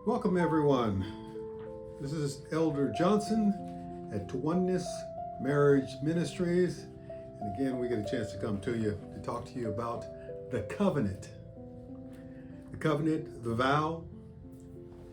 Welcome, everyone. This is Elder Johnson at Oneness Marriage Ministries. And again, we get a chance to come to you to talk to you about the covenant. The covenant, the vow,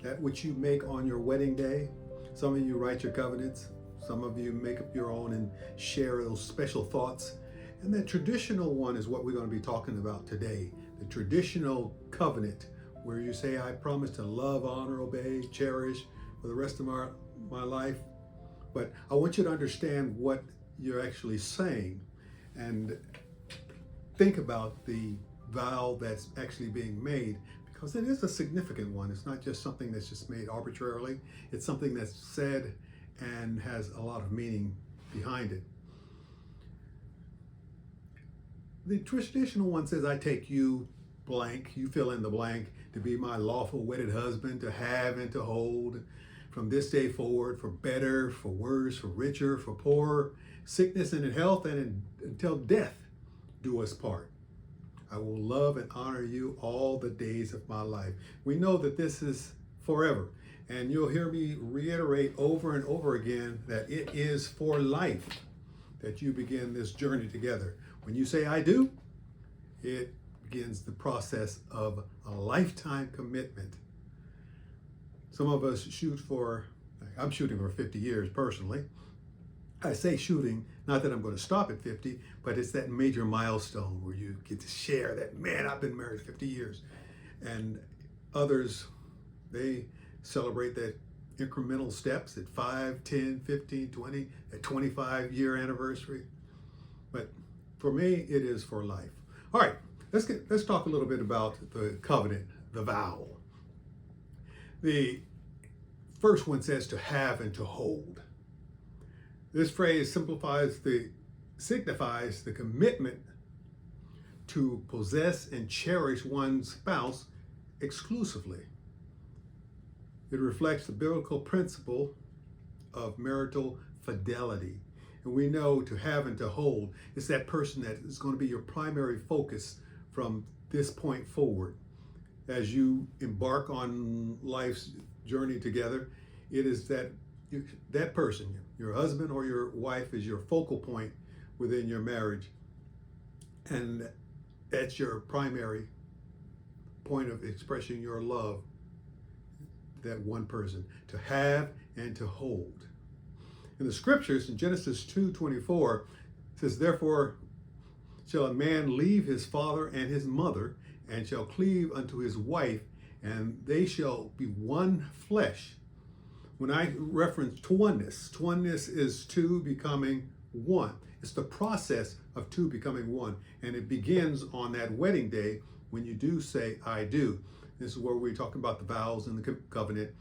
that which you make on your wedding day. Some of you write your covenants. Some of you make up your own and share those special thoughts. And the traditional one is what we're going to be talking about today. The traditional covenant, where you say, I promise to love, honor, obey, cherish for the rest of my life. But I want you to understand what you're actually saying and think about the vow that's actually being made, because it is a significant one. It's not just something that's just made arbitrarily. It's something that's said and has a lot of meaning behind it. The traditional one says, I take you blank, you fill in the blank, to be my lawful wedded husband, to have and to hold from this day forward, for better, for worse, for richer, for poorer, sickness and in health, and until death do us part. I will love and honor you all the days of my life. We know that this is forever. And you'll hear me reiterate over and over again that it is for life that you begin this journey together. When you say I do, it begins the process of a lifetime commitment. Some of us I'm shooting for 50 years personally. I say shooting, not that I'm going to stop at 50, but it's that major milestone where you get to share that, man, I've been married 50 years. And others, they celebrate that incremental steps at 5, 10, 15, 20, at 25-year anniversary. But for me, it is for life. All right. Let's talk a little bit about the covenant, the vow. The first one says to have and to hold. This phrase signifies the commitment to possess and cherish one's spouse exclusively. It reflects the biblical principle of marital fidelity. And we know to have and to hold is that person that is going to be your primary focus from this point forward. As you embark on life's journey together, it is that person, your husband or your wife, is your focal point within your marriage. And that's your primary point of expressing your love, that one person, to have and to hold. In the scriptures, in Genesis 2:24, it says, therefore shall a man leave his father and his mother, and shall cleave unto his wife, and they shall be one flesh. When I reference oneness is two becoming one. It's the process of two becoming one. And it begins on that wedding day when you do say, I do. This is where we're talking about the vows and the covenant.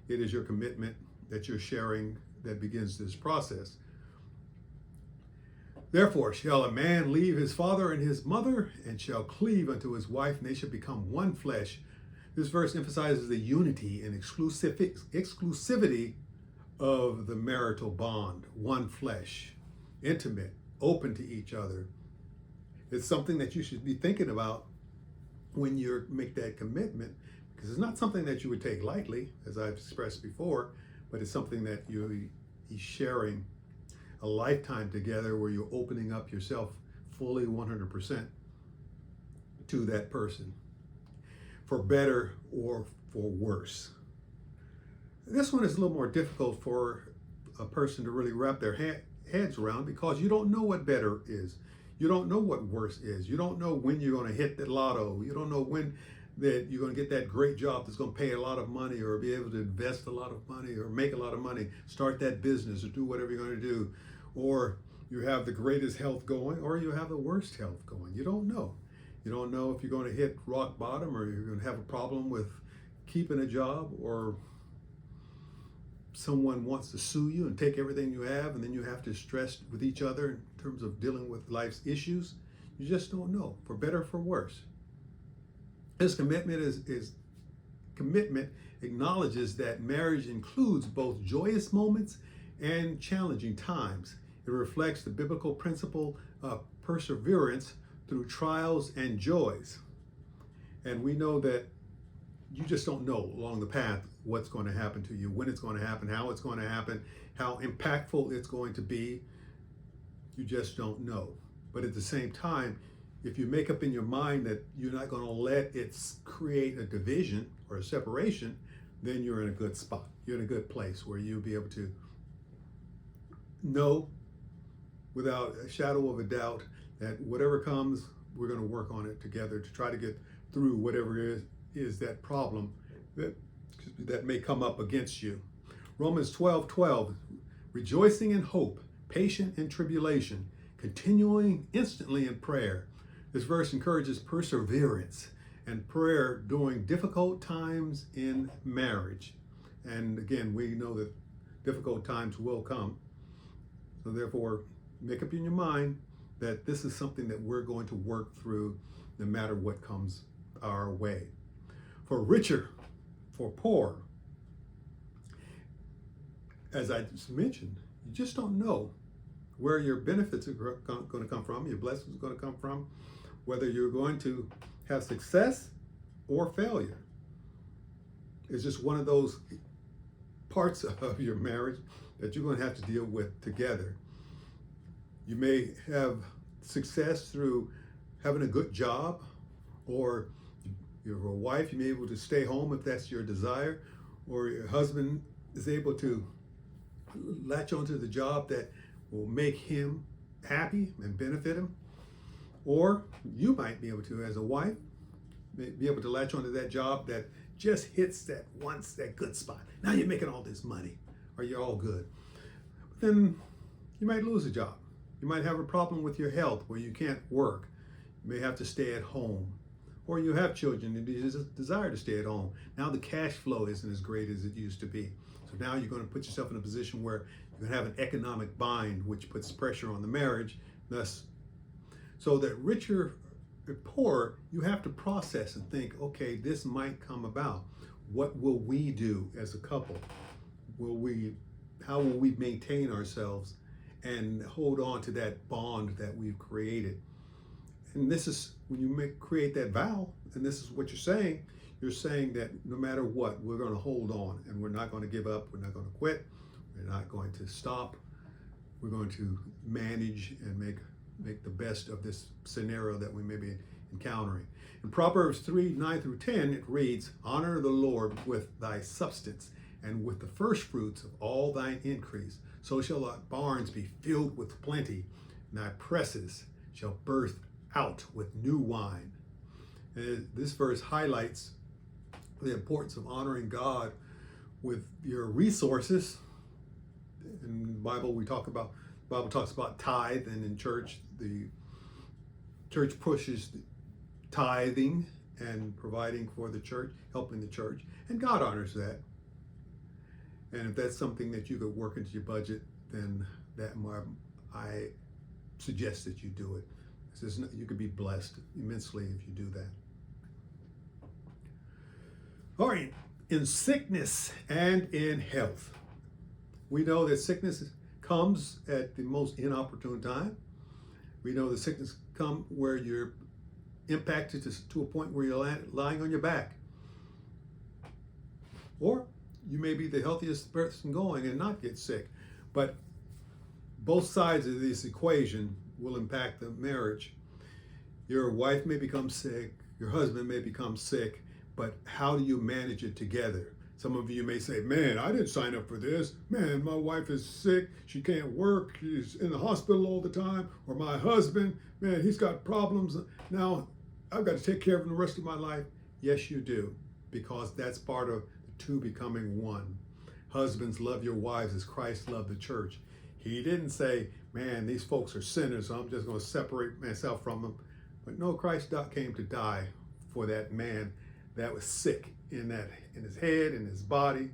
It is your commitment that you're sharing that begins this process. Therefore shall a man leave his father and his mother, and shall cleave unto his wife, and they shall become one flesh. This verse emphasizes the unity and exclusivity of the marital bond, one flesh, intimate, open to each other. It's something that you should be thinking about when you make that commitment, because it's not something that you would take lightly, as I've expressed before, but it's something that you're sharing a lifetime together, where you're opening up yourself fully 100% to that person, for better or for worse. This one is a little more difficult for a person to really wrap their heads around, because you don't know what better is. You don't know what worse is. You don't know when you're going to hit the lotto. You don't know when that you're going to get that great job that's going to pay a lot of money, or be able to invest a lot of money, or make a lot of money, start that business, or do whatever you're going to do. Or you have the greatest health going, or you have the worst health going. You don't know. You don't know if you're going to hit rock bottom, or you're going to have a problem with keeping a job, or someone wants to sue you and take everything you have, and then you have to stress with each other in terms of dealing with life's issues. You just don't know, for better or for worse. This commitment commitment acknowledges that marriage includes both joyous moments and challenging times. It reflects the biblical principle of perseverance through trials and joys. And we know that you just don't know along the path what's going to happen to you, when it's going to happen, how it's going to happen, how impactful it's going to be. You just don't know. But at the same time, if you make up in your mind that you're not going to let it create a division or a separation, then you're in a good spot. You're in a good place where you'll be able to know without a shadow of a doubt that whatever comes, we're going to work on it together to try to get through whatever is that problem that may come up against you. Romans 12:12, rejoicing in hope, patient in tribulation, continuing instantly in prayer. This verse encourages perseverance and prayer during difficult times in marriage. And again, we know that difficult times will come. So therefore, make up in your mind that this is something that we're going to work through no matter what comes our way. For richer, for poor, as I just mentioned, you just don't know where your benefits are going to come from, your blessings are going to come from, whether you're going to have success or failure. It's just one of those parts of your marriage that you're going to have to deal with together. You may have success through having a good job, or you're a wife, you may be able to stay home if that's your desire, or your husband is able to latch onto the job that will make him happy and benefit him. Or you might be able to, as a wife, be able to latch onto that job that just hits that good spot. Now you're making all this money, or you're all good. But then you might lose a job. You might have a problem with your health where you can't work. You may have to stay at home. Or you have children and you desire to stay at home. Now the cash flow isn't as great as it used to be. So now you're going to put yourself in a position where you're going to have an economic bind, which puts pressure on the marriage. Thus, so that richer or poor, you have to process and think, okay, this might come about. What will we do as a couple? How will we maintain ourselves and hold on to that bond that we've created? And this is when you create that vow, and this is what you're saying that no matter what, we're going to hold on, and we're not going to give up, we're not going to quit, we're not going to stop, we're going to manage and make the best of this scenario that we may be encountering. In Proverbs 3:9-10, it reads, honor the Lord with thy substance and with the first fruits of all thine increase. So shall thy barns be filled with plenty, and thy presses shall burst out with new wine. And this verse highlights the importance of honoring God with your resources. In the Bible, Bible talks about tithe, and in church, the church pushes tithing and providing for the church, helping the church, and God honors that. And if that's something that you could work into your budget, then I suggest that you do it. You could be blessed immensely if you do that. All right, in sickness and in health. We know that sickness comes at the most inopportune time. We know that sickness comes where you're impacted to a point where you're lying on your back. Or you may be the healthiest person going and not get sick. But both sides of this equation will impact the marriage. Your wife may become sick, your husband may become sick, but how do you manage it together? Some of you may say, man, I didn't sign up for this. Man, my wife is sick, she can't work, she's in the hospital all the time. Or my husband, man, he's got problems. Now I've got to take care of him the rest of my life. Yes, you do, because that's part of the two becoming one. Husbands, love your wives as Christ loved the church. He didn't say, man, these folks are sinners, so I'm just going to separate myself from them. But no, Christ came to die for that man that was sick in his head, in his body,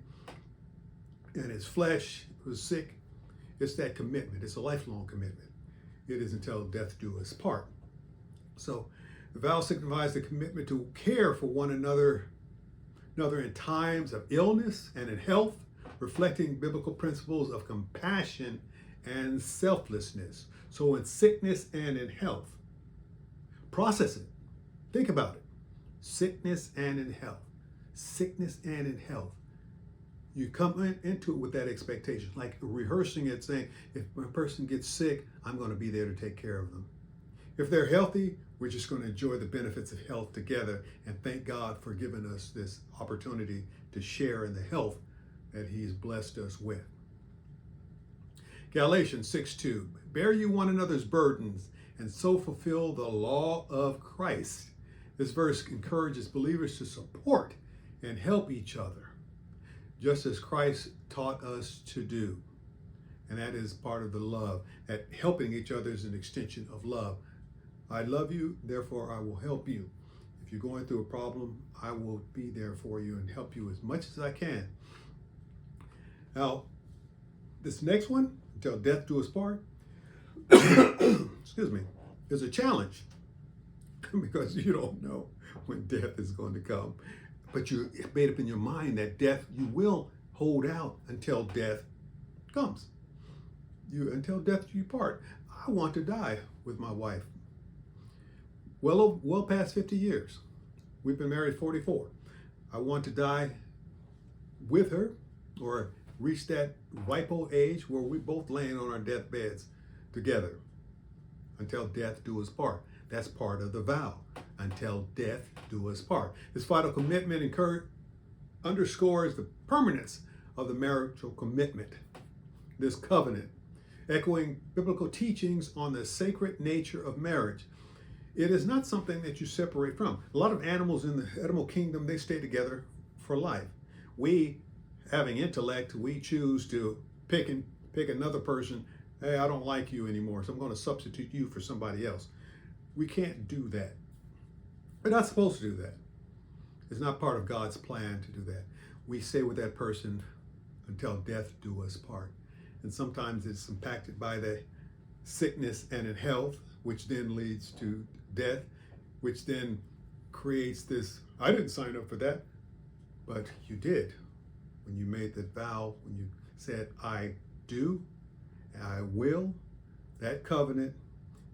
and his flesh was sick. It's that commitment. It's a lifelong commitment. It is until death do us part. So the vow signifies the commitment to care for one another in times of illness and in health, reflecting biblical principles of compassion and selflessness. So in sickness and in health, process it. Think about it. Sickness and in health. sickness and in health. You come into it with that expectation, like rehearsing it, saying, if a person gets sick, I'm going to be there to take care of them. If they're healthy, we're just going to enjoy the benefits of health together and thank God for giving us this opportunity to share in the health that He's blessed us with. Galatians 6:2, bear you one another's burdens and so fulfill the law of Christ. This verse encourages believers to support and help each other, just as Christ taught us to do. And that is part of the love, that helping each other is an extension of love. I love you, therefore I will help you. If you're going through a problem, I will be there for you and help you as much as I can. Now, this next one, until death do us part, excuse me, is a challenge because you don't know when death is going to come. But you made up in your mind that death, you will hold out until death comes. Until death you part. I want to die with my wife. Well past 50 years. We've been married 44. I want to die with her or reach that ripe old age where we both laying on our deathbeds together until death do us part. That's part of the vow. Until death do us part. This vital commitment underscores the permanence of the marital commitment, this covenant, echoing biblical teachings on the sacred nature of marriage. It is not something that you separate from. A lot of animals in the animal kingdom, they stay together for life. We, having intellect, we choose to pick another person. Hey, I don't like you anymore, so I'm going to substitute you for somebody else. We can't do that. We're not supposed to do that. It's not part of God's plan to do that. We stay with that person until death do us part. And sometimes it's impacted by the sickness and in health, which then leads to death, which then creates this, I didn't sign up for that, but you did. When you made that vow, when you said, I do, I will, that covenant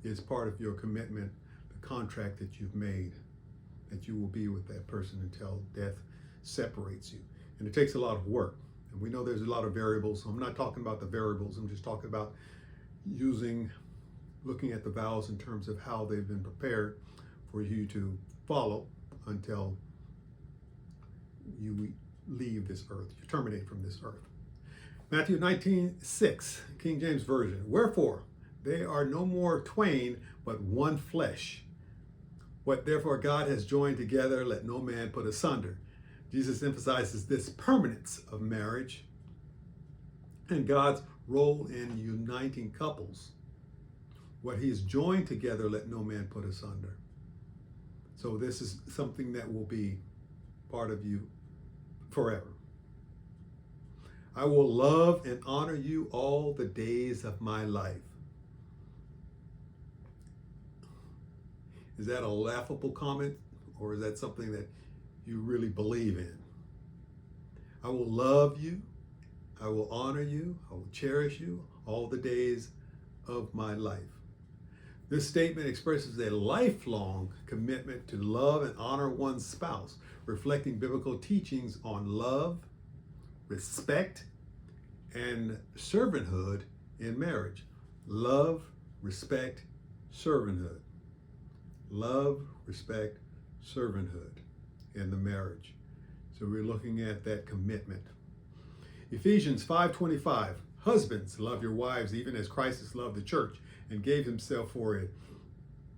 is part of your commitment, the contract that you've made, that you will be with that person until death separates you. And it takes a lot of work. And we know there's a lot of variables. So I'm not talking about the variables. I'm just talking about looking at the vows in terms of how they've been prepared for you to follow until you leave this earth, you terminate from this earth. Matthew 19:6, King James Version. Wherefore, they are no more twain, but one flesh. What therefore God has joined together, let no man put asunder. Jesus emphasizes this permanence of marriage and God's role in uniting couples. What He's joined together, let no man put asunder. So this is something that will be part of you forever. I will love and honor you all the days of my life. Is that a laughable comment, or is that something that you really believe in? I will love you, I will honor you, I will cherish you all the days of my life. This statement expresses a lifelong commitment to love and honor one's spouse, reflecting biblical teachings on love, respect, and servanthood in marriage. Love, respect, servanthood. Love, respect, servanthood in the marriage. So we're looking at that commitment. Ephesians 5:25, husbands, love your wives even as Christ has loved the church and gave himself for it.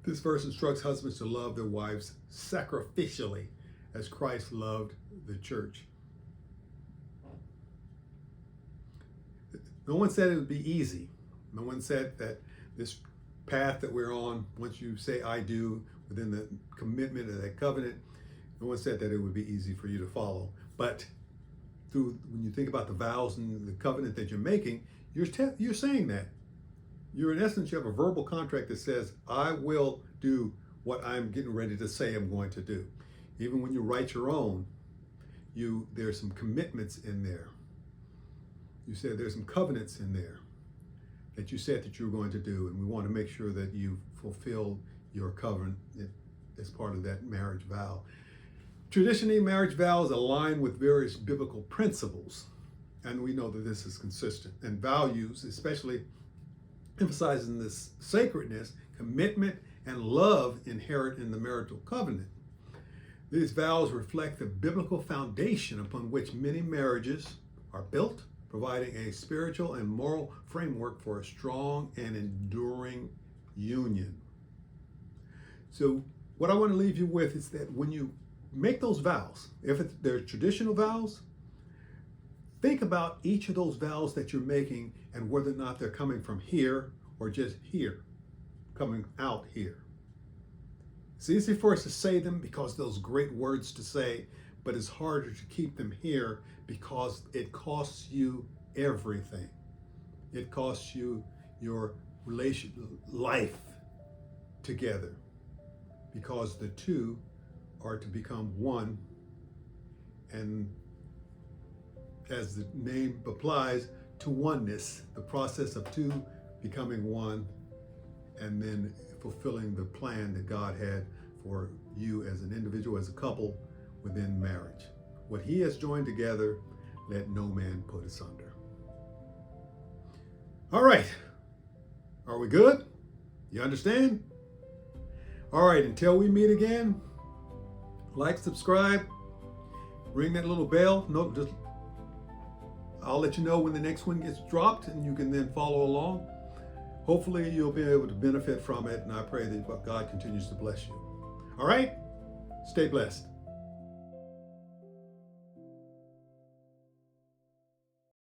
This verse instructs husbands to love their wives sacrificially as Christ loved the church. No one said it would be easy. No one said that this path that we're on, once you say I do within the commitment of that covenant, no one said that it would be easy for you to follow. But when you think about the vows and the covenant that you're making, you're saying that. You're in essence, you have a verbal contract that says, I will do what I'm getting ready to say I'm going to do. Even when you write your own, there's some commitments in there. You said there's some covenants in there that you said that you were going to do, and we want to make sure that you fulfill your covenant as part of that marriage vow. Traditionally, marriage vows align with various biblical principles, and we know that this is consistent, and values, especially emphasizing this sacredness, commitment, and love inherent in the marital covenant. These vows reflect the biblical foundation upon which many marriages are built, providing a spiritual and moral framework for a strong and enduring union. So what I want to leave you with is that when you make those vows, if they're traditional vows, think about each of those vows that you're making and whether or not they're coming from here or just here, coming out here. It's easy for us to say them because those great words to say, but it's harder to keep them here because it costs you everything. It costs you your life together, because the two are to become one, and as the name applies, to oneness, the process of two becoming one, and then fulfilling the plan that God had for you as an individual, as a couple within marriage. What He has joined together, let no man put asunder. All right. Are we good? You understand? All right, until we meet again, like, subscribe, ring that little bell. I'll let you know when the next one gets dropped, and you can then follow along. Hopefully you'll be able to benefit from it, and I pray that God continues to bless you. All right? Stay blessed.